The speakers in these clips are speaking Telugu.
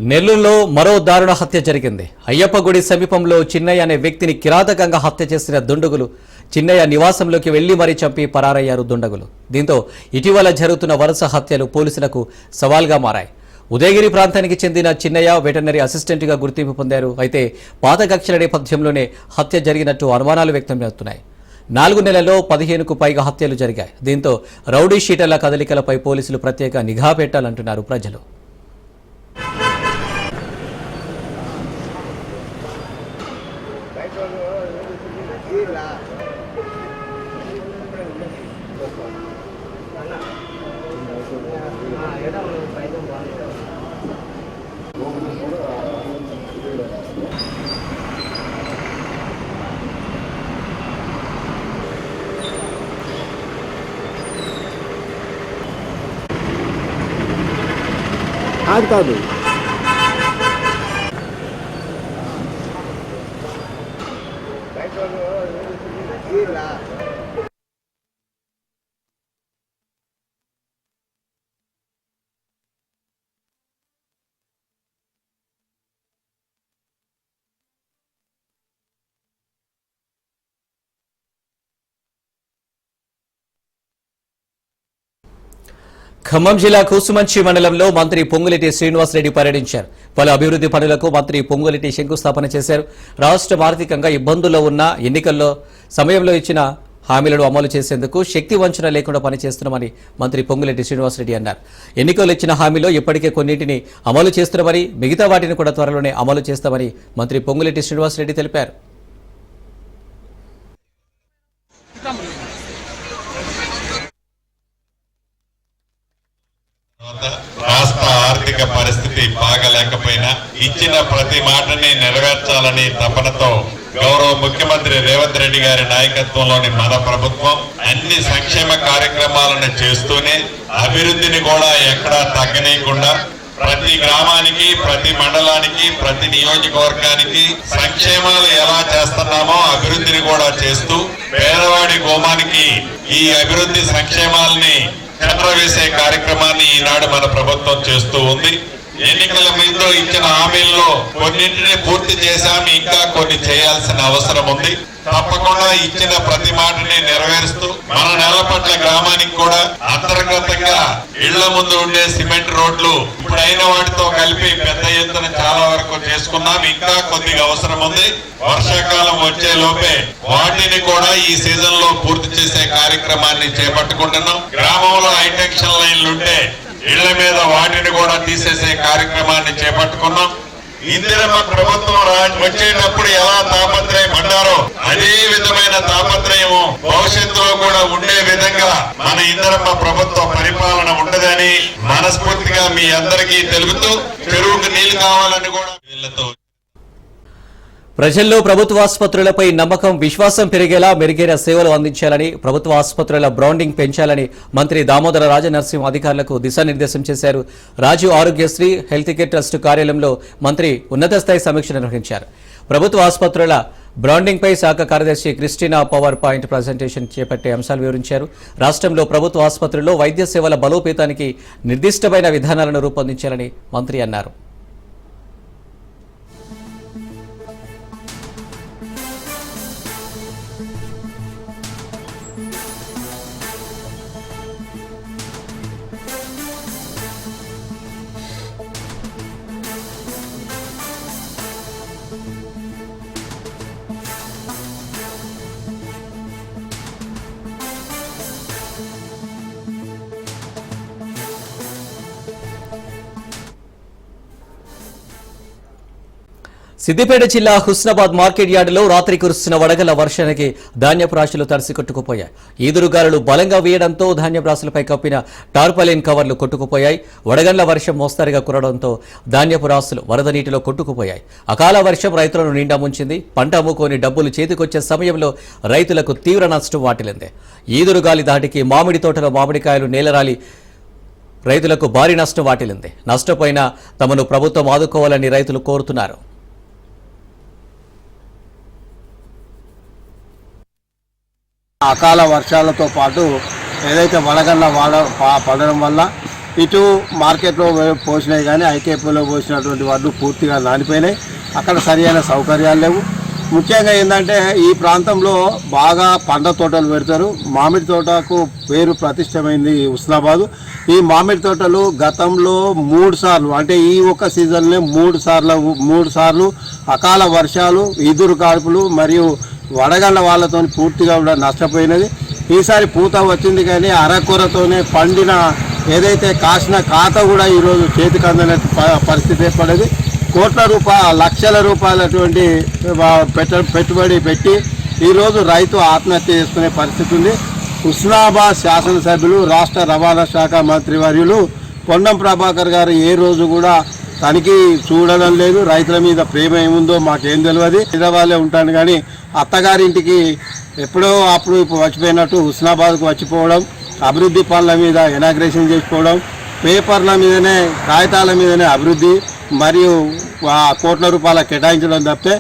నెల్లూరులో మరో దారుణ హత్య జరిగింది. అయ్యప్ప గుడి సమీపంలో చిన్నయ్య అనే వ్యక్తిని కిరాతకంగా హత్య చేసిన దుండగులు చిన్నయ్య నివాసంలోకి వెళ్లి మరీ చంపి పరారయ్యారు దుండగులు. దీంతో ఇటీవల జరుగుతున్న వరుస హత్యలు పోలీసులకు సవాల్గా మారాయి. ఉదయగిరి ప్రాంతానికి చెందిన చిన్నయ్య వెటర్నరీ అసిస్టెంట్గా గుర్తింపు పొందారు. అయితే పాత కక్షల నేపథ్యంలోనే హత్య జరిగినట్టు అనుమానాలు వ్యక్తమవుతున్నాయి. 4 నెలల్లో 15కు పైగా హత్యలు జరిగాయి. దీంతో రౌడీ షీటర్ల కదలికలపై పోలీసులు ప్రత్యేక నిఘా పెట్టాలంటున్నారు ప్రజలు. కాదు ఖమ్మం జిల్లా కూసుమంచి మండలంలో మంత్రి పొంగులేటి శ్రీనివాసరెడ్డి పర్యటించారు. పలు అభివృద్ధి పనులకు మంత్రి పొంగులేటి శంకుస్థాపన చేశారు. రాష్ట్రం ఆర్థికంగా ఇబ్బందుల్లో ఉన్న ఎన్నికల్లో సమయంలో ఇచ్చిన హామీలను అమలు చేసేందుకు శక్తి వంచన లేకుండా పనిచేస్తున్నామని మంత్రి పొంగులేటి శ్రీనివాసరెడ్డి అన్నారు. ఎన్నికల్లో ఇచ్చిన హామీలో ఇప్పటికే కొన్నింటిని అమలు చేస్తున్నామని, మిగతా వాటిని కూడా త్వరలోనే అమలు చేస్తామని మంత్రి పొంగులేటి శ్రీనివాసరెడ్డి తెలిపారు. రాష్ట్ర ఆర్థిక పరిస్థితి బాగలేకపోయినా ఇచ్చిన ప్రతి మాటని నెరవేర్చాలని తపనతో గౌరవ ముఖ్యమంత్రి రేవంత్ రెడ్డి గారి నాయకత్వంలోని మన ప్రభుత్వం అన్ని సంక్షేమ కార్యక్రమాలను చేస్తూనే అభివృద్ధిని కూడా ఎక్కడా తగ్గనీయకుండా ప్రతి గ్రామానికి, ప్రతి మండలానికి, ప్రతి నియోజకవర్గానికి సంక్షేమాలు ఎలా చేస్తున్నామో అభివృద్ధిని కూడా చేస్తూ పేదవాడి గోమానికి ఈ అభివృద్ధి సంక్షేమాలని వేసే కార్యక్రమాన్ని ఈనాడు మన ప్రభుత్వం చేస్తూ ఉంది. ఎన్నికల ముందు ఇచ్చిన హామీల్లో కొన్నింటిని పూర్తి చేశాము, ఇంకా కొన్ని చేయాల్సిన అవసరం ఉంది. తప్పకుండా ఇచ్చిన ప్రతి మాటని నెరవేరుస్తూ మన నెలపట్ల గ్రామానికి కూడా అంతర్గతంగా ఇళ్ల ముందు ఉండే సిమెంట్ రోడ్లు ఇప్పుడైన వాటితో కలిపి పెద్ద ఎత్తున చాలా వరకు చేసుకున్నాం. ఇంకా కొద్దిగా అవసరం ఉంది. వర్షాకాలం వచ్చే లోపే వాటిని కూడా ఈ సీజన్ లో పూర్తి చేసే కార్యక్రమాన్ని చేపట్టుకుంటున్నాం. గ్రామంలో హైటెన్షన్ లైన్లు ఉంటే ఇళ్ల మీద వాటిని కూడా తీసేసే కార్యక్రమాన్ని చేపట్టుకున్నాం. ఇందిరమ్మ ప్రభుత్వం వచ్చేటప్పుడు ఎలా తాపత్రయం అన్నారో అదే విధమైన తాపత్రయం భవిష్యత్తులో కూడా ఉండే విధంగా మన ఇందిరమ్మ ప్రభుత్వ పరిపాలన ఉండదని మనస్ఫూర్తిగా మీ అందరికీ తెలుపుతూ చెరువుకు నీళ్లు కావాలని కూడా వీళ్లతో ప్రజల్లో ప్రభుత్వ ఆసుపత్రులపై నమ్మకం, విశ్వాసం పెరిగేలా మెరుగైన సేవలు అందించాలని, ప్రభుత్వ ఆసుపత్రుల బ్రాండింగ్ పెంచాలని మంత్రి దామోదర రాజనరసింహ అధికారులకు దిశానిర్దేశం చేశారు. Rajiv Aarogyasri health care trust కార్యాలయంలో మంత్రి ఉన్నత స్థాయి సమీక్ష నిర్వహించారు. ప్రభుత్వ ఆసుపత్రుల బ్రాండింగ్పై శాఖ కార్యదర్శి క్రిస్టినా పవర్ పాయింట్ ప్రజెంటేషన్ చేపట్టే అంశాలు వివరించారు. రాష్ట్రంలో ప్రభుత్వ ఆసుపత్రుల్లో వైద్య సేవల బలోపేతానికి నిర్దిష్టమైన విధానాలను రూపొందించాలని మంత్రి అన్నారు. సిద్దిపేట జిల్లా హుస్నాబాద్ మార్కెట్ యార్డులో రాత్రి కురుస్తున్న వడగళ్ల వర్షానికి ధాన్యపు రాశులు తడిసి కొట్టుకుపోయాయి. ఈదురుగాలులు బలంగా వేయడంతో ధాన్యపు రాశులపై కప్పిన టార్పాలిన్ కవర్లు కొట్టుకుపోయాయి. వడగళ్ల వర్షం మోస్తరుగా కురవడంతో ధాన్యపు రాశులు వరద నీటిలో కొట్టుకుపోయాయి. అకాల వర్షం రైతులను నిండా ముంచింది. పంట అమ్ముకొని డబ్బులు చేతికొచ్చే సమయంలో రైతులకు తీవ్ర నష్టం వాటిల్లింది. ఈదురుగాలి దాటికి మామిడి తోటలో మామిడికాయలు నేలరాలి రైతులకు భారీ నష్టం వాటిల్లింది. నష్టపోయిన తమను ప్రభుత్వం ఆదుకోవాలని రైతులు కోరుతున్నారు. అకాల వర్షాలతో పాటు ఏదైతే వడగళ్ల పడడం వల్ల ఇటు మార్కెట్లో పోసినాయి కానీ ఐకేపీలో పోసినటువంటి వడ్లు పూర్తిగా నానిపోయినాయి. అక్కడ సరైన సౌకర్యాలు లేవు. ముఖ్యంగా ఏంటంటే ఈ ప్రాంతంలో బాగా పండ్ల తోటలు పెడతారు. మామిడి తోటకు పేరు ప్రతిష్టమైంది హుస్నాబాదు. ఈ మామిడి తోటలు గతంలో 3 సార్లు అంటే ఈ ఒక్క సీజన్లో 3 సార్లు అకాల వర్షాలు, ఈదురు కాల్పులు మరియు వడగళ్ళ వాళ్ళతో పూర్తిగా కూడా నష్టపోయినది. ఈసారి పూత వచ్చింది కానీ అరకొరతోనే పండిన ఏదైతే కాసిన ఖాతా కూడా ఈరోజు చేతికి అందని పరిస్థితి ఏర్పడేది. లక్షల రూపాయలటువంటి పెట్టుబడి పెట్టి ఈరోజు రైతు ఆత్మహత్య చేసుకునే పరిస్థితి ఉంది. హుస్నాబాద్ శాసనసభ్యులు, రాష్ట్ర రవాణా శాఖ మంత్రి వర్యులు పొన్నం ప్రభాకర్ గారు ఏ రోజు కూడా తనిఖీ చూడడం లేదు. రైతుల మీద ప్రేమ ఏముందో మాకేం తెలియదు. హైదరాబాద్లో ఉంటాను కానీ అత్తగారింటికి ఎప్పుడో అప్పుడు ఇప్పుడు వచ్చిపోయినట్టు హుస్నాబాద్కు వచ్చిపోవడం, అభివృద్ధి పనుల మీద ఇనాగ్రేషన్ చేసుకోవడం, పేపర్ల మీదనే కాగితాల మీదనే అభివృద్ధి మరియు కోట్ల రూపాయల కేటాయించడం తప్పితే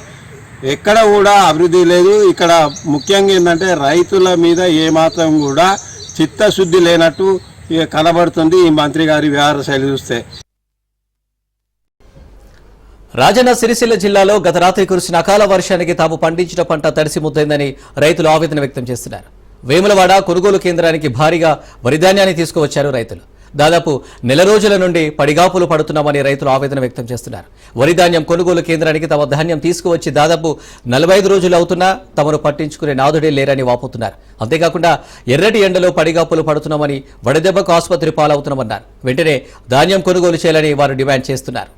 ఎక్కడ కూడా అభివృద్ధి లేదు. ఇక్కడ ముఖ్యంగా ఏంటంటే రైతుల మీద ఏమాత్రం కూడా చిత్తశుద్ధి లేనట్టు కనబడుతుంది ఈ మంత్రి గారి వ్యవహార శైలి చూస్తే. రాజన్న సిరిసిల్ల జిల్లాలో గత రాత్రి కురిసిన అకాల వర్షానికి తాము పండించిన పంట తడిసి ముద్దైందని రైతులు ఆవేదన వ్యక్తం చేస్తున్నారు. వేములవాడ కొనుగోలు కేంద్రానికి భారీగా వరిధాన్యాన్ని తీసుకువచ్చారు రైతులు. దాదాపు నెల రోజుల నుండి పడిగాపులు పడుతున్నామని రైతులు ఆవేదన వ్యక్తం చేస్తున్నారు. వరిధాన్యం కొనుగోలు కేంద్రానికి తమ ధాన్యం తీసుకువచ్చి దాదాపు 45 రోజులు అవుతున్నా తమను పట్టించుకునే నాదుడే లేరని వాపోతున్నారు. అంతేకాకుండా ఎర్రటి ఎండలో పడిగాపులు పడుతున్నామని, వడదెబ్బకు ఆసుపత్రి పాలవుతున్నామన్నారు. వెంటనే ధాన్యం కొనుగోలు చేయాలని వారు డిమాండ్ చేస్తున్నారు.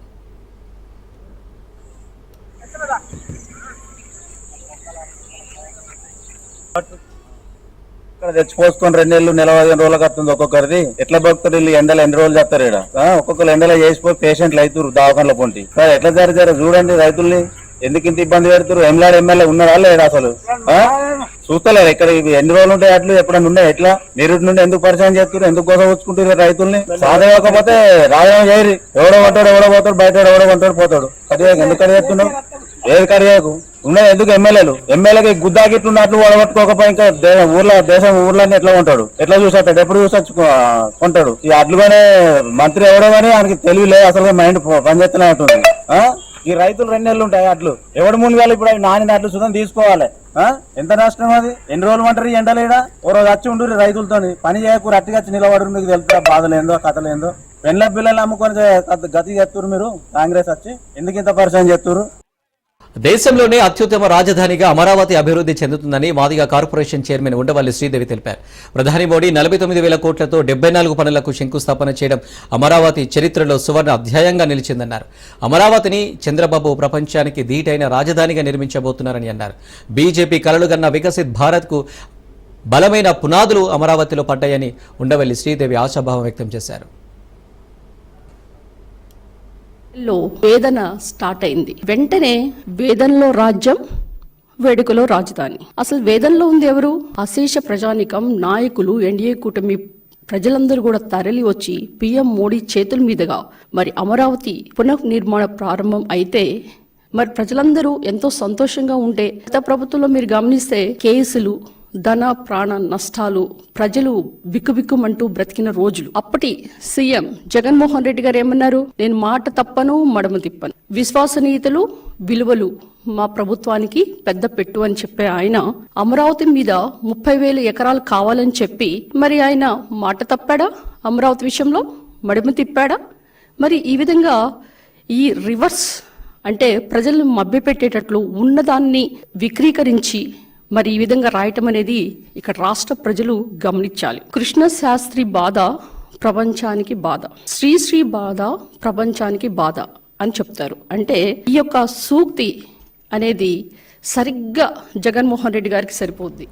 ఇక్కడ తెచ్చిపోసుకొని 2 నెలలు, నెల 15 రోజులకు వస్తుంది ఒక్కొక్కరిది. ఎట్లా బతుకుతారు వీళ్ళు? ఎండలు ఎన్ని రోజులు చెప్తారు ఇక్కడ? ఒక్కొక్కరు ఎండలో చేసిపోయి పేషెంట్లు అవుతారు దవాఖానలో పొంటి. ఎట్లా జరిగారు చూడండి. రైతుల్ని ఎందుకు ఇంత ఇబ్బంది పెడతారు? ఎమ్మెల్యే ఉన్నారా లేడా అసలు? చూస్తలేరు ఇక్కడ ఇవి ఎన్ని రోజులు ఉంటాయి అట్లు ఎప్పుడన్నా ఉన్నాయి? ఎట్లా మీరు నుండి ఎందుకు పరిచయం చేస్తారు? ఎందుకు కోసం వచ్చుకుంటారు రైతుల్ని? సాధకపోతే రాజీనామా చేయరు. ఎవడో కొంటాడు, ఎవడో పోతాడు, బయట ఎవడో కొంటాడు పోతాడు. కడియాకు ఎందుకు కడిగేస్తున్నావు? ఏది కడియాకు ఉన్నాయి ఎందుకు? ఎమ్మెల్యేకి గుద్దాకిట్లున్నట్లు ఓడగొట్టుకోకపోయి ఇంకా ఊర్లన్నీ ఎట్లా ఉంటాడు? ఎట్లా చూసేస్తాడు? ఎప్పుడు చూసొచ్చు కొంటాడు? ఈ అట్లుగానే మంత్రి ఎవడో కానీ ఆయనకి తెలివిలే, అసలు మైండ్ పనిచేస్తూనే ఉంటుంది. ఈ రైతులు 2 నెలలు ఉంటాయి అట్లు. ఎవడు ముందుగా ఇప్పుడు అవి నాని అట్లు సుతం తీసుకోవాలి. ఎంత నష్టం అది? ఎన్ని రోజులు అంటారు ఈ ఎండలేడా? ఓ రోజు వచ్చి ఉండు రైతులతో పని చేయకూరు, అట్టిగా వచ్చి నిలబడరు. మీకు తెలుస్తా బాధలేందో కథలేందో. పెళ్ళ పిల్లలు అమ్ముకొని గతి చేస్తున్నారు మీరు. కాంగ్రెస్ వచ్చి ఎందుకు ఇంత పరిచయం చేస్తున్నారు? దేశంలోనే అత్యుత్తమ రాజధానిగా అమరావతి అభివృద్ధి చెందుతుందని మాదిగ కార్పొరేషన్ చైర్మన్ ఉండవల్లి శ్రీదేవి తెలిపారు. ప్రధాని మోడీ 49,000 కోట్లతో 74 పనులకు శంకుస్థాపన చేయడం అమరావతి చరిత్రలో సువర్ణ అధ్యాయంగా నిలిచిందన్నారు. అమరావతిని చంద్రబాబు ప్రపంచానికి ధీటైన రాజధానిగా నిర్మించబోతున్నారని అన్నారు. బీజేపీ కలలుగన్న వికసిత్ భారత్కు బలమైన పునాదులు అమరావతిలో పడ్డాయని ఉండవల్లి శ్రీదేవి ఆశాభావం వ్యక్తం చేశారు. లో వేదన స్టార్ట్ అయింది. వెంటనే వేదనలో రాజ్యం, వేడుకలో రాజధాని. అసలు వేదనలో ఉంది ఎవరు? అశేష ప్రజానికం, నాయకులు, ఎన్డీఏ కూటమి ప్రజలందరూ కూడా తరలి వచ్చి పీఎం మోడీ చేతుల మీదుగా మరి అమరావతి పునర్నిర్మాణ ప్రారంభం అయితే మరి ప్రజలందరూ ఎంతో సంతోషంగా ఉంటే, గత ప్రభుత్వంలో మీరు గమనిస్తే కేసులు, ధన ప్రాణ నష్టాలు, ప్రజలు బిక్కుబిక్కుమంటూ బ్రతికిన రోజులు. అప్పటి సీఎం జగన్మోహన్ రెడ్డి గారు ఏమన్నారు? నేను మాట తప్పను, మడమ తిప్పను, విశ్వసనీయతలు, విలువలు మా ప్రభుత్వానికి పెద్ద పెట్టు అని చెప్పే ఆయన అమరావతి మీద 30,000 ఎకరాలు కావాలని చెప్పి మరి ఆయన మాట తప్పాడా? అమరావతి విషయంలో మడమ తిప్పాడా? మరి ఈ విధంగా ఈ రివర్స్ అంటే ప్రజలను మభ్యపెట్టేటట్లు ఉన్నదాన్ని విక్రీకరించి మరి ఈ విధంగా రాయటం అనేది ఇక్కడ రాష్ట్ర ప్రజలు గమనించాలి. కృష్ణ శాస్త్రి బాధ ప్రపంచానికి బాధ, శ్రీ బాధ ప్రపంచానికి బాధ అని చెప్తారు. అంటే ఈ యొక్క సూక్తి అనేది సరిగ్గా జగన్మోహన్ రెడ్డి గారికి సరిపోద్ది.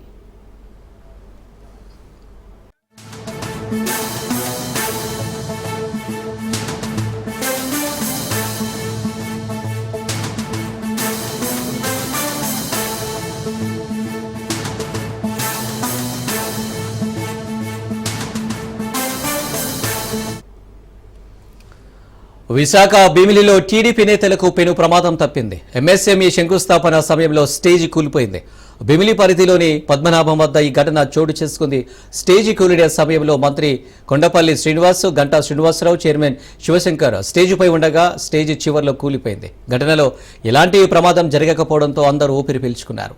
విశాఖ భీమిలిలో టీడీపీ నేతలకు పెను ప్రమాదం తప్పింది. ఎంఎస్ఎంఈ శంకుస్థాపన సమయంలో స్టేజి కూలిపోయింది. భీమిలి పరిధిలోని పద్మనాభం వద్ద ఈ ఘటన చోటు చేసుకుంది. స్టేజి కూలిన సమయంలో మంత్రి కొండపల్లి శ్రీనివాస్, గంటా శ్రీనివాసరావు, చైర్మన్ శివశంకర్ స్టేజిపై ఉండగా స్టేజి చివర్లో కూలిపోయింది. ఘటనలో ఎలాంటి ప్రమాదం జరగకపోవడంతో అందరూ ఊపిరి పీల్చుకున్నారు.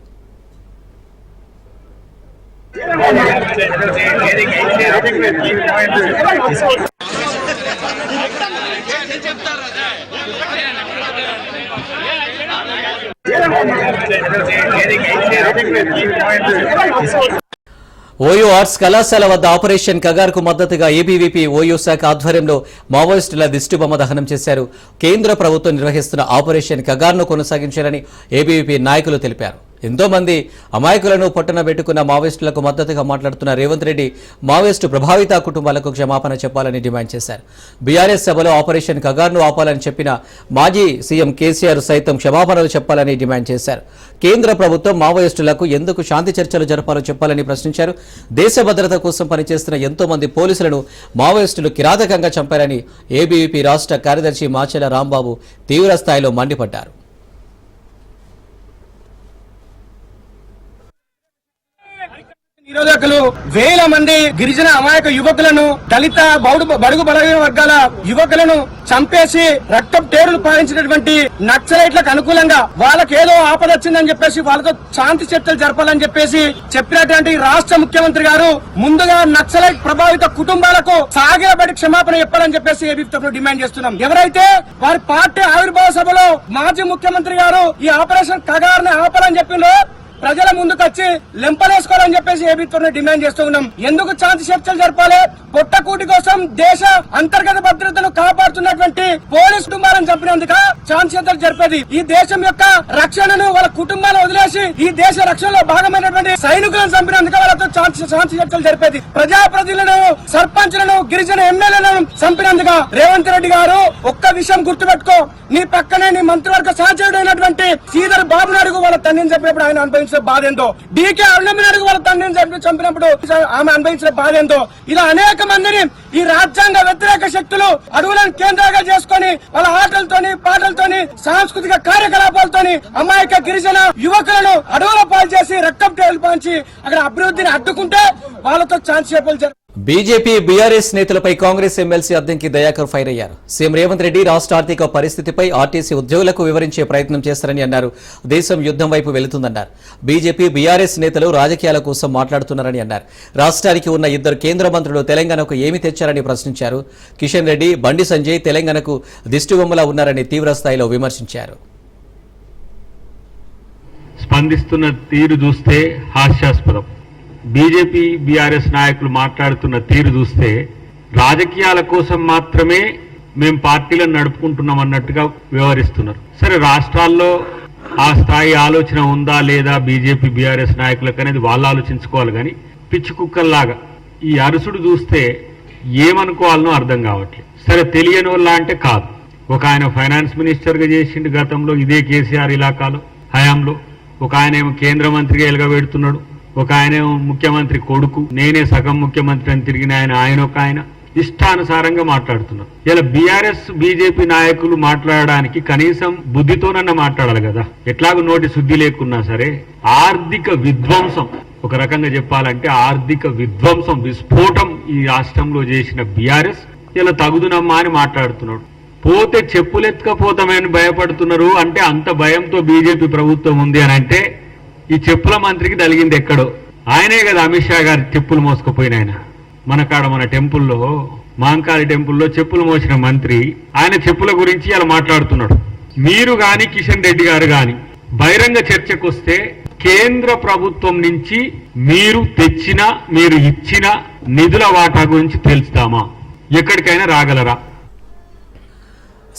ఓయూ ఆర్ట్స్ కళాశాల వద్ద ఆపరేషన్ కగార్కు మద్దతుగా ఏబీవీపీ ఓయూ శాఖ ఆధ్వర్యంలో మావోయిస్టుల దిష్టిబొమ్మ దహనం చేశారు. కేంద్ర ప్రభుత్వం నిర్వహిస్తున్న ఆపరేషన్ కగార్ను కొనసాగించాలని ఏబీవీపీ నాయకులు తెలిపారు. ఎంతో మంది అమాయకులను పొట్టన పెట్టుకున్న మావోయిస్టులకు మద్దతుగా మాట్లాడుతున్న రేవంత్ రెడ్డి మావోయిస్టు ప్రభావిత కుటుంబాలకు క్షమాపణ చెప్పాలని డిమాండ్ చేశారు. బీఆర్ఎస్ సభలో ఆపరేషన్ కగార్ను ఆపాలని చెప్పిన మాజీ సీఎం కేసీఆర్ సైతం క్షమాపణలు చెప్పాలని డిమాండ్ చేశారు. కేంద్ర ప్రభుత్వం మావోయిస్టులకు ఎందుకు శాంతి చర్చలు జరపాలో చెప్పాలని ప్రశ్నించారు. దేశ భద్రత కోసం పనిచేస్తున్న ఎంతో మంది పోలీసులను మావోయిస్టులు కిరాతకంగా చంపారని ఏబీవీపీ రాష్ట్ర కార్యదర్శి మాచెల రాంబాబు తీవ్ర స్థాయిలో మండిపడ్డారు. నిరోధకులు వేల మంది గిరిజన అమాయక యువకులను, దళిత బడుగు బలహీన వర్గాల యువకులను చంపేసి రక్తం టేరులు పాలించినటువంటి నక్సలైట్లకు అనుకూలంగా వాళ్ళకేదో ఆపద వచ్చిందని చెప్పేసి వాళ్ళతో శాంతి చర్చలు జరపాలని చెప్పేసి చెప్పినటువంటి రాష్ట్ర ముఖ్యమంత్రి గారు ముందుగా నక్సలైట్ ప్రభావిత కుటుంబాలకు సాగిలబడి క్షమాపణ చెప్పాలని చెప్పేసి ఏబీవీపీ డిమాండ్ చేస్తున్నాం. ఎవరైతే వారి పార్టీ ఆవిర్భావ సభలో మాజీ ముఖ్యమంత్రి గారు ఈ ఆపరేషన్ కగార్ని ఆపాలని చెప్పిందో ప్రజల ముందుకు వచ్చి లెంపలేసుకోవాలని చెప్పేసి ఏబీవీపీ డిమాండ్ చేస్తూ ఉన్నాం. ఎందుకు శాంతి చర్చలు జరపాలి? పొట్టకూటి కోసం దేశ అంతర్గత భద్రతను కాపాడుతున్నటువంటి పోలీసు కుటుంబాలను చంపినందుక శాంతి చర్చలు జరిపేది. ఈ దేశం యొక్క రక్షణను వాళ్ళ కుటుంబాలను వదిలేసి ఈ దేశ రక్షణలో భాగమైనటువంటి సైనికులను చంపినందుక వాళ్ళతో శాంతి చర్చలు జరిపేది. ప్రజాప్రతినిధులను, సర్పంచ్లను, గిరిజన ఎమ్మెల్యేలను చంపినందుక రేవంత్ రెడ్డి గారు ఒక్క విషయం గుర్తుపెట్టుకో, నీ పక్కనే నీ మంత్రివర్గ సహచరుడైనటువంటి శ్రీధర్ బాబు నాయుడు వాళ్ళ తండ్రిని చంపినప్పుడు ఆయన అనుభవించిన బాధ ఏందో, డీకే అరుణమినాయుడు వాళ్ళ తండ్రిని చంపినప్పుడు ఆమె అనుభవించిన బాధ ఏందో, ఇలా అనేక మందిని ఈ రాజ్యాంగ వ్యతిరేక శక్తులు అడవులను కేంద్రంగా చేసుకుని వాళ్ళ ఆటలతోని, పాటలతోని, సాంస్కృతిక కార్యకలాపాలతోని అమాయక గిరిజన యువకులను అడవుల పాలు చేసి రక్తం టేలు పాంచి అక్కడ అభివృద్ధిని అడ్డుకుంటే వాళ్ళతో ఛాన్స్ చేపలు. బీజేపీ బీఆర్ఎస్ నేతలపై కాంగ్రెస్ ఎమ్మెల్సీ అద్దంకి దయాకర్ ఫైర్ అయ్యారు. సీఎం రేవంత్ రెడ్డి రాష్ట్ర ఆర్థిక పరిస్థితిపై ఆర్టీసీ ఉద్యోగులకు వివరించే ప్రయత్నం చేస్తారని అన్నారు. దేశం యుద్ధం వైపు వెళుతుందన్నారు. బీజేపీ బీఆర్ఎస్ నేతలు రాజకీయాల కోసం మాట్లాడుతున్నారని అన్నారు. రాష్ట్రానికి ఉన్న 2 కేంద్ర మంత్రులు తెలంగాణకు ఏమి తెచ్చారని ప్రశ్నించారు. కిషన్ రెడ్డి, బండి సంజయ్ తెలంగాణకు దిష్టిబొమ్మలా ఉన్నారని తీవ్ర స్థాయిలో విమర్శించారు. స్పందిస్తున్న తీరు చూస్తే హాస్యాస్పదం. బీజేపీ బీఆర్ఎస్ నాయకులు మాట్లాడుతున్న తీరు చూస్తే రాజకీయాల కోసం మాత్రమే మేము పార్టీలను నడుపుకుంటున్నాం అన్నట్టుగా వ్యవహరిస్తున్నారు. సరే, రాష్ట్రాల్లో ఆ స్థాయి ఆలోచన ఉందా లేదా బీజేపీ బీఆర్ఎస్ నాయకులకు అనేది వాళ్ళు ఆలోచించుకోవాలి. కానీ పిచ్చి కుక్కల్లాగా ఈ అరుసుడు చూస్తే ఏమనుకోవాలనో అర్థం కావట్లేదు. సరే, తెలియని వాళ్ళ అంటే కాదు. ఒక ఆయన ఫైనాన్స్ మినిస్టర్గా చేసిండు గతంలో ఇదే కేసీఆర్ ఇలాకాలో హయాంలో. ఒక ఆయన ఏమో కేంద్ర మంత్రిగా ఎలుగబెడుతున్నాడు. ఒక ఆయన ముఖ్యమంత్రి కొడుకు, నేనే సగం ముఖ్యమంత్రి అని తిరిగిన ఆయన ఒక ఆయన ఇష్టానుసారంగా మాట్లాడుతున్నారు. ఇలా బీఆర్ఎస్ బీజేపీ నాయకులు మాట్లాడడానికి కనీసం బుద్ధితోనన్నా మాట్లాడాలి కదా. ఎట్లాగో నోటి శుద్ధి లేకున్నా సరే ఆర్థిక విధ్వంసం, ఒక రకంగా చెప్పాలంటే ఆర్థిక విధ్వంసం, విస్ఫోటం ఈ రాష్ట్రంలో చేసిన బీఆర్ఎస్ ఇలా తగుదునమ్మా అని మాట్లాడుతున్నాడు. పోతే చెప్పులెత్తుకపోతామని భయపడుతున్నారు. అంటే అంత భయంతో బీజేపీ ప్రభుత్వం ఉంది అని అంటే ఈ చెప్పుల మంత్రికి తలిగింది ఎక్కడో. ఆయనే కదా అమిత్ షా గారి చెప్పులు మోసుకుపోయిన ఆయన. మన టెంపుల్లో, మాంకాళి టెంపుల్లో చెప్పులు మోసిన మంత్రి ఆయన చెప్పుల గురించి ఇలా మాట్లాడుతున్నాడు. మీరు గాని కిషన్ రెడ్డి గారు గాని బహిరంగ చర్చకు వస్తే కేంద్ర ప్రభుత్వం నుంచి మీరు తెచ్చిన, మీరు ఇచ్చిన నిధుల వాటా గురించి తెలుస్తామా? ఎక్కడికైనా రాగలరా?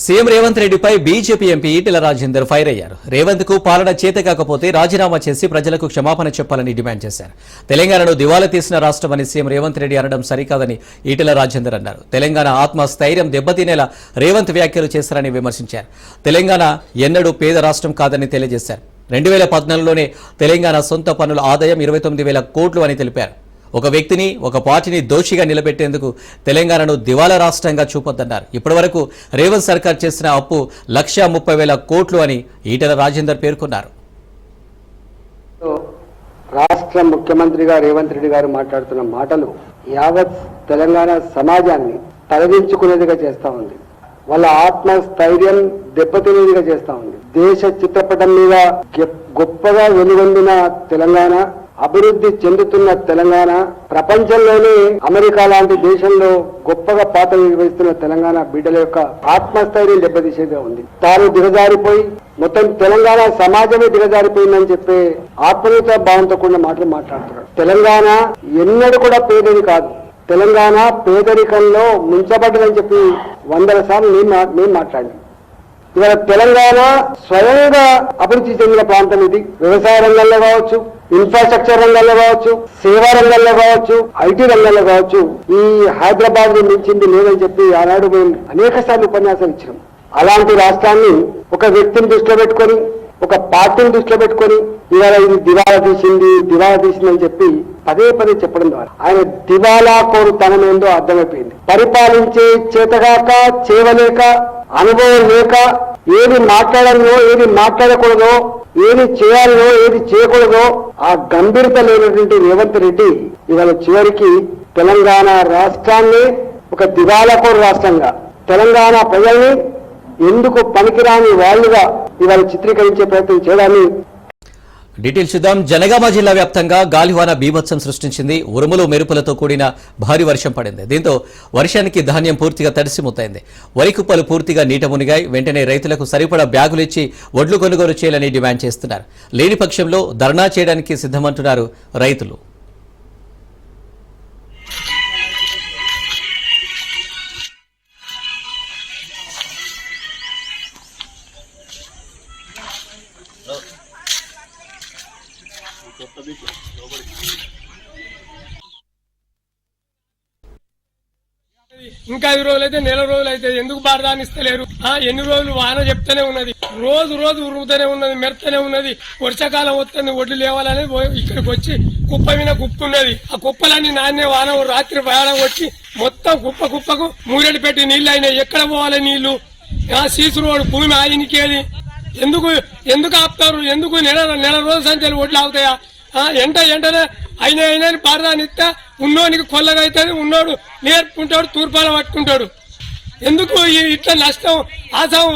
సీఎం రేవంత్ రెడ్డిపై BJP MP Etela Rajender fire అయ్యారు. రేవంత్ కు పాలన చేత కాకపోతే రాజీనామా చేసి ప్రజలకు క్షమాపణ చెప్పాలని డిమాండ్ చేశారు. తెలంగాణను దివాలా తీసిన రాష్ట్రమని సీఎం రేవంత్ రెడ్డి అనడం సరికాదని ఈటెల రాజేందర్ అన్నారు. తెలంగాణ ఆత్మస్థైర్యం దెబ్బతినేలా రేవంత్ వ్యాఖ్యలు చేశారని విమర్శించారు. తెలంగాణ ఎన్నడూ పేద రాష్ట్రం కాదని తెలియజేశారు. 2014లోనే తెలంగాణ సొంత పన్నుల ఆదాయం 29,000 కోట్లు అని తెలిపారు. ఒక వ్యక్తిని ఒక పార్టీని దోషిగా నిలబెట్టేందుకు తెలంగాణను దివాలా రాష్ట్రంగా చూపొద్దన్నారు. ఇప్పటివరకు రేవంత్ సర్కార్ చేసిన అప్పు 1,30,000 కోట్లు అని ఈటెల రాజేందర్ పేర్కొన్నారు. రాష్ట్ర ముఖ్యమంత్రిగా రేవంత్ రెడ్డి గారు మాట్లాడుతున్న మాటలు యావత్ తెలంగాణ సమాజాన్ని తలదించుకునేదిగా చేస్తా ఉంది. వాళ్ళ ఆత్మస్థైర్యం దెబ్బతినేదిగా చేస్తా ఉంది. దేశ చిత్రపటం మీద గొప్పగా వెలుగొందిన తెలంగాణ, అభివృద్ధి చెందుతున్న తెలంగాణ, ప్రపంచంలోనే అమెరికా లాంటి దేశంలో గొప్పగా పాత్ర నిర్వహిస్తున్న తెలంగాణ బిడ్డల యొక్క ఆత్మస్థైర్యం దెబ్బతీసేదిగా ఉంది. తాను దిగజారిపోయి మొత్తం తెలంగాణ సమాజమే దిగజారిపోయిందని చెప్పే ఆత్మీయత భావంతో కూడిన మాటలు మాట్లాడుతున్నాడు. తెలంగాణ ఎన్నడూ కూడా పేదది కాదు. తెలంగాణ పేదరికంలో ముంచబడ్డదని చెప్పి 100 సార్లు మేము మాట్లాడినాం. ఇవాళ తెలంగాణ స్వయంగా అభివృద్ధి చెందిన ప్రాంతం ఇది. వ్యవసాయ రంగంలో కావచ్చు, ఇన్ఫ్రాస్ట్రక్చర్ రంగంలో కావచ్చు, సేవా రంగంలో కావచ్చు, ఐటీ రంగంలో కావచ్చు, ఈ హైదరాబాద్ మించింది లేదని చెప్పి ఆనాడు మేము అనేక సార్లు ఉపన్యాసం ఇచ్చినాం. అలాంటి రాష్ట్రాన్ని ఒక వ్యక్తిని దృష్టిలో పెట్టుకొని, ఒక పార్టీని దృష్టిలో పెట్టుకొని ఇవాళ ఇది దివాలా తీసిందని చెప్పి పదే చెప్పడం ద్వారా ఆయన దివాలా కోరుతనం ఏందో అర్థమైపోయింది. పరిపాలించే చేతగాక, చేయలేక, అనుభవం లేక, ఏది మాట్లాడాలో ఏది మాట్లాడకూడదో, ఏది చేయాలనో ఏది చేయకూడదో ఆ గంభీరత లేనటువంటి రేవంత్ రెడ్డి ఇవాళ చివరికి తెలంగాణ రాష్ట్రాన్ని ఒక దివాలాకోరు రాష్ట్రంగా, తెలంగాణ ప్రజల్ని ఎందుకు పనికిరాని వాళ్ళుగా ఇవాళ చిత్రీకరించే ప్రయత్నం చేయడాన్ని. డీటెయిల్స్ చూద్దాం. జనగామ జిల్లా వ్యాప్తంగా గాలివాన బీభత్సం సృష్టించింది. ఉరుములు మెరుపులతో కూడిన భారీ వర్షం పడింది. దీంతో వర్షానికి ధాన్యం పూర్తిగా తడిసి ముత్తైంది. వరి కుప్పలు పూర్తిగా నీట మునిగాయి. వెంటనే రైతులకు సరిపడా బ్యాగులు ఇచ్చి వడ్లు కొనుగోలు చేయాలని డిమాండ్ చేస్తున్నారు. లేని పక్షంలో ధర్నా చేయడానికి సిద్ధమంటున్నారు రైతులు. ఇంకా 5 రోజులు అయితే, నెల రోజులు అయితే ఎందుకు బారదాన్ని ఇస్తలేరు? ఎన్ని రోజులు వాన చెప్తూనే ఉన్నది, రోజు ఉరుముతూనే ఉన్నది, మెరుతూనే ఉన్నది. వర్షాకాలం వస్తుంది, ఒడ్లు లేవాలని ఇక్కడికి వచ్చి కుప్ప మీద కుప్పున్నది. ఆ కుప్పలన్నీ నాన్నే వాన రాత్రి ప్రయాణం వచ్చి మొత్తం కుప్పకు మూరెడు పెట్టి నీళ్లు అయినాయి. ఎక్కడ పోవాలి నీళ్లు? సీసు రోడ్డు భూమి ఆయనకేది? ఎందుకు ఆపుతారు? ఎందుకు నెల రోజుల సంఖ్యలు ఒడ్లు ఆగుతాయా? ఎంటనే అయినా బారదాన్ని ఇస్తే ఉన్నోనికి కొల్లగా అవుతుంది, ఉన్నోడు నేర్పుకుంటాడు, తూర్పాల పట్టుకుంటాడు. ఎందుకు ఇట్లా నష్టం? ఆసం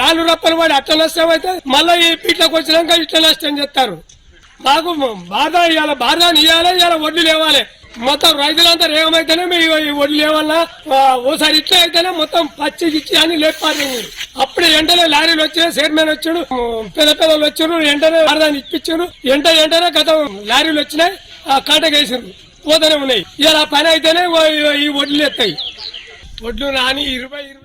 రాళ్ళు రప్పలు పడి అట్లా నష్టం అయితే మళ్ళీ ఈ పీట్లకు వచ్చినాక ఇట్లా నష్టం చేస్తారు. మాకు బారదాన్ని ఇవ్వాలి, ఇలా వడ్లు లేవాలి. మొత్తం రైతులంతా రేగమైతేనే ఈ వడ్లు లేవాలన్నా, ఓసారి ఇట్లా అయితేనే మొత్తం పచ్చి అని లేపారు. అప్పుడే ఎంటనే లారీలు వచ్చాయి, చైర్మన్ వచ్చాడు, పెద్దలు వచ్చారు, ఎంటనే బారదాన్ని ఇప్పించారు. ఎంటనే గత లారీలు వచ్చినాయి, కాటకేసారు, పోతూనే ఉన్నాయి. ఇలా పని అయితేనే ఈ వడ్లు ఎత్తాయి. వడ్లు నాని 20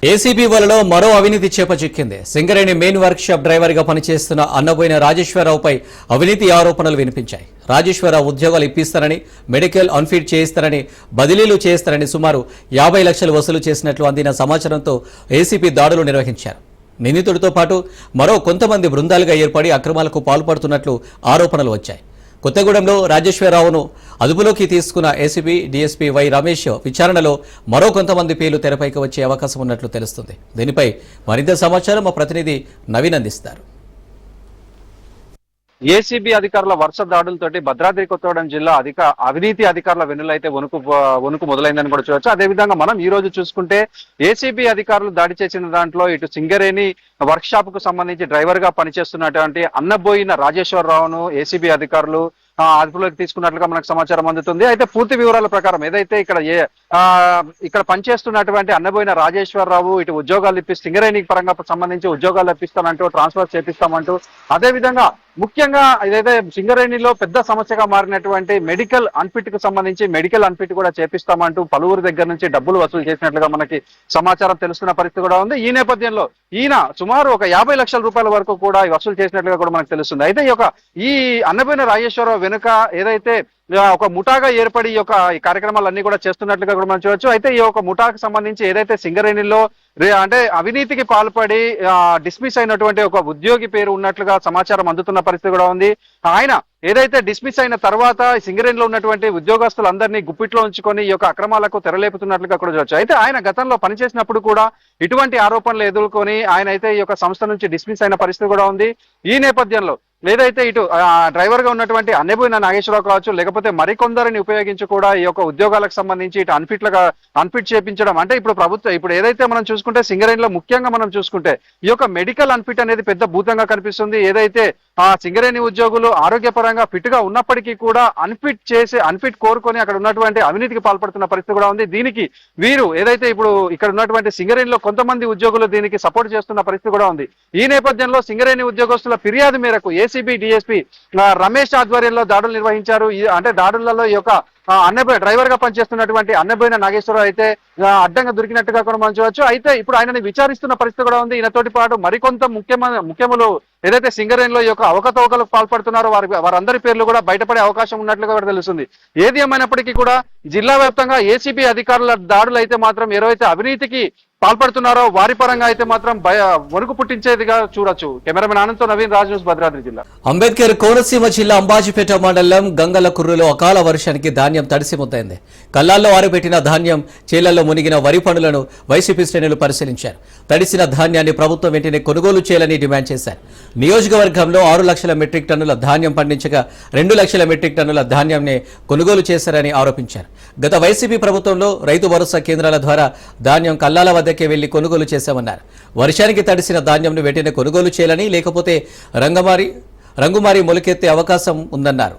ఏసీబీ వలలో మరో అవినీతి చేపచిక్కింది. Singareni main workshop driver గా పనిచేస్తున్న అన్నబోయిన రాజేశ్వరరావుపై అవినీతి ఆరోపణలు వినిపించాయి. రాజేశ్వరరావు ఉద్యోగాలు ఇప్పిస్తారని, మెడికల్ అన్ఫిట్ చేయిస్తారని, బదిలీలు చేయిస్తారని సుమారు 50 లక్షలు వసూలు చేసినట్లు అందిన సమాచారంతో ఏసీబీ దాడులు నిర్వహించారు. నిందితుడితో పాటు మరో కొంతమంది బృందాలుగా ఏర్పడి అక్రమాలకు పాల్పడుతున్నట్లు ఆరోపణలు వచ్చాయి. కొత్తగూడెంలో రాజేశ్వరరావును అదుపులోకి తీసుకున్న ఏసీబీ డీఎస్పీ వై రమేష్ విచారణలో మరో కొంతమంది పేర్లు తెరపైకి వచ్చే అవకాశం ఉన్నట్లు తెలుస్తుంది. దీనిపై మరింత సమాచారం మా ప్రతినిధి నవీన్ అందిస్తారు. ఏసీబీ అధికారుల వరుస దాడులతోటి భద్రాద్రి కొత్తగూడెం జిల్లా అవినీతి అధికారుల వెన్నులైతే వణుకు మొదలైందని కూడా చూడొచ్చు. అదేవిధంగా మనం ఈ రోజు చూసుకుంటే ఏసీబీ అధికారులు దాడి చేసిన దాంట్లో ఇటు సింగరేణి వర్క్ షాప్ కు సంబంధించి డ్రైవర్ గా పనిచేస్తున్నటువంటి అన్నబోయిన రాజేశ్వరరావును ఏసీబీ అధికారులు అదుపులోకి తీసుకున్నట్లుగా మనకు సమాచారం అందుతుంది. అయితే పూర్తి వివరాల ప్రకారం ఏదైతే ఇక్కడ పనిచేస్తున్నటువంటి అన్నబోయిన రాజేశ్వరరావు ఇటు ఉద్యోగాలు సింగరేణి పరంగా సంబంధించి ఉద్యోగాలు ఇప్పిస్తామంటూ, ట్రాన్స్ఫర్ చేపిస్తామంటూ, అదేవిధంగా ముఖ్యంగా ఏదైతే సింగరేణిలో పెద్ద సమస్యగా మారినటువంటి మెడికల్ అన్ఫిట్ కు సంబంధించి మెడికల్ అన్ఫిట్ కూడా చేపిస్తామంటూ పలువురు దగ్గర నుంచి డబ్బులు వసూలు చేసినట్లుగా మనకి సమాచారం తెలుస్తున్న పరిస్థితి కూడా ఉంది. ఈ నేపథ్యంలో ఈయన సుమారు ఒక 50 లక్షల రూపాయల వరకు కూడా వసూలు చేసినట్లుగా కూడా మనకు తెలుస్తుంది. అయితే ఈ అన్నబోయిన రాజేశ్వరరావు వెనుక ఏదైతే ఒక ముఠాగా ఏర్పడి ఈ కార్యక్రమాలన్నీ కూడా చేస్తున్నట్లుగా కూడా మనం చూడొచ్చు. అయితే ఈ యొక్క ముఠాకు సంబంధించి ఏదైతే సింగరేణిలో అంటే అవినీతికి పాల్పడి డిస్మిస్ అయినటువంటి ఒక ఉద్యోగి పేరు ఉన్నట్లుగా సమాచారం అందుతున్న పరిస్థితి కూడా ఉంది. ఆయన ఏదైతే డిస్మిస్ అయిన తర్వాత సింగరేణిలో ఉన్నటువంటి ఉద్యోగస్తులందరినీ గుప్పిట్లో ఉంచుకొని ఈ యొక్క అక్రమాలకు తెరలేపుతున్నట్లుగా కూడా చూడొచ్చు. అయితే ఆయన గతంలో పనిచేసినప్పుడు కూడా ఇటువంటి ఆరోపణలు ఎదుర్కొని ఆయన అయితే ఈ యొక్క సంస్థ నుంచి డిస్మిస్ అయిన పరిస్థితి కూడా ఉంది. ఈ నేపథ్యంలో ఏదైతే ఇటు డ్రైవర్ గా ఉన్నటువంటి అన్నబోయిన నాగేశ్వరరావు కావచ్చు, లేకపోతే మరికొందరిని ఉపయోగించి కూడా ఈ యొక్క ఉద్యోగాలకు సంబంధించి ఇటు అన్ఫిట్ చేపించడం, అంటే ఇప్పుడు ఏదైతే మనం చూసుకుంటే సింగరేణిలో ముఖ్యంగా మనం చూసుకుంటే ఈ యొక్క మెడికల్ అన్ఫిట్ అనేది పెద్ద భూతంగా కనిపిస్తుంది. ఏదైతే సింగరేణి ఉద్యోగులు ఆరోగ్యపరంగా ఫిట్ గా ఉన్నప్పటికీ కూడా అన్ఫిట్ కోరుకొని అక్కడ ఉన్నటువంటి అవినీతికి పాల్పడుతున్న పరిస్థితి కూడా ఉంది. దీనికి వీరు ఏదైతే ఇప్పుడు ఇక్కడ ఉన్నటువంటి సింగరేణిలో కొంతమంది ఉద్యోగులు దీనికి సపోర్ట్ చేస్తున్న పరిస్థితి కూడా ఉంది. ఈ నేపథ్యంలో సింగరేణి ఉద్యోగస్తుల ఫిర్యాదు మేరకు ఏసీబీ డిఎస్పీ రమేష్ ఆధ్వర్యంలో దాడులు నిర్వహించారు. అంటే దాడులలో ఈ యొక్క డ్రైవర్ గా పనిచేస్తున్నటువంటి అన్నబోయిన నాగేశ్వరరావు అయితే అడ్డంగా దొరికినట్టుగా కూడా మనం చూడవచ్చు. అయితే ఇప్పుడు ఆయనని విచారిస్తున్న పరిస్థితి కూడా ఉంది. ఈయనతోటి పాటు మరికొంత ముఖ్యములు ఏదైతే సింగరేణిలో ఈ యొక్క అవకతవకలకు పాల్పడుతున్నారో వారందరి పేర్లు కూడా బయటపడే అవకాశం ఉన్నట్లుగా కూడా తెలుస్తుంది. ఏది ఏమైనప్పటికీ కూడా జిల్లా వ్యాప్తంగా ఏసీబీ అధికారుల దాడులు అయితే మాత్రం ఎవరైతే అవినీతికి పాల్పడుతున్నారో వారి పరంగా అయితే మాత్రం వణుకు పుట్టించేదిగా చూడొచ్చు. కెమెరామెన్ ఆనంద్తో నవీన్, రాజ్ న్యూస్, భద్రాద్రి జిల్లా. అంబేద్కర్ కోనసీమ జిల్లా అంబాజీపేట మండలం గంగలకుర్రులో అకాల వర్షానికి ధాన్యం తడిసి ముద్దైంది. కళ్ళాల్లో ఆరబెట్టిన ధాన్యం, చేలల్లో మునిగిన వరి పనులను వైసీపీ శ్రేణులు పరిశీలించారు. తడిసిన ధాన్యాన్ని ప్రభుత్వం వెంటనే కొనుగోలు చేయాలని డిమాండ్ చేశారు. నియోజకవర్గంలో 6 లక్షల మెట్రిక్ టన్నుల ధాన్యం పండించగా 2 లక్షల మెట్రిక్ టన్నుల ధాన్యంని కొనుగోలు చేశారని ఆరోపించారు. గత వైసీపీ ప్రభుత్వంలో రైతు భరోసా కేంద్రాల ద్వారా ధాన్యం కల్లాల వద్దకే వెళ్లి కొనుగోలు చేశామన్నారు. వర్షానికి తడిసిన ధాన్యంను వెంటనే కొనుగోలు చేయాలని, లేకపోతే రంగుమారి మొలకెత్తే అవకాశం ఉందన్నారు.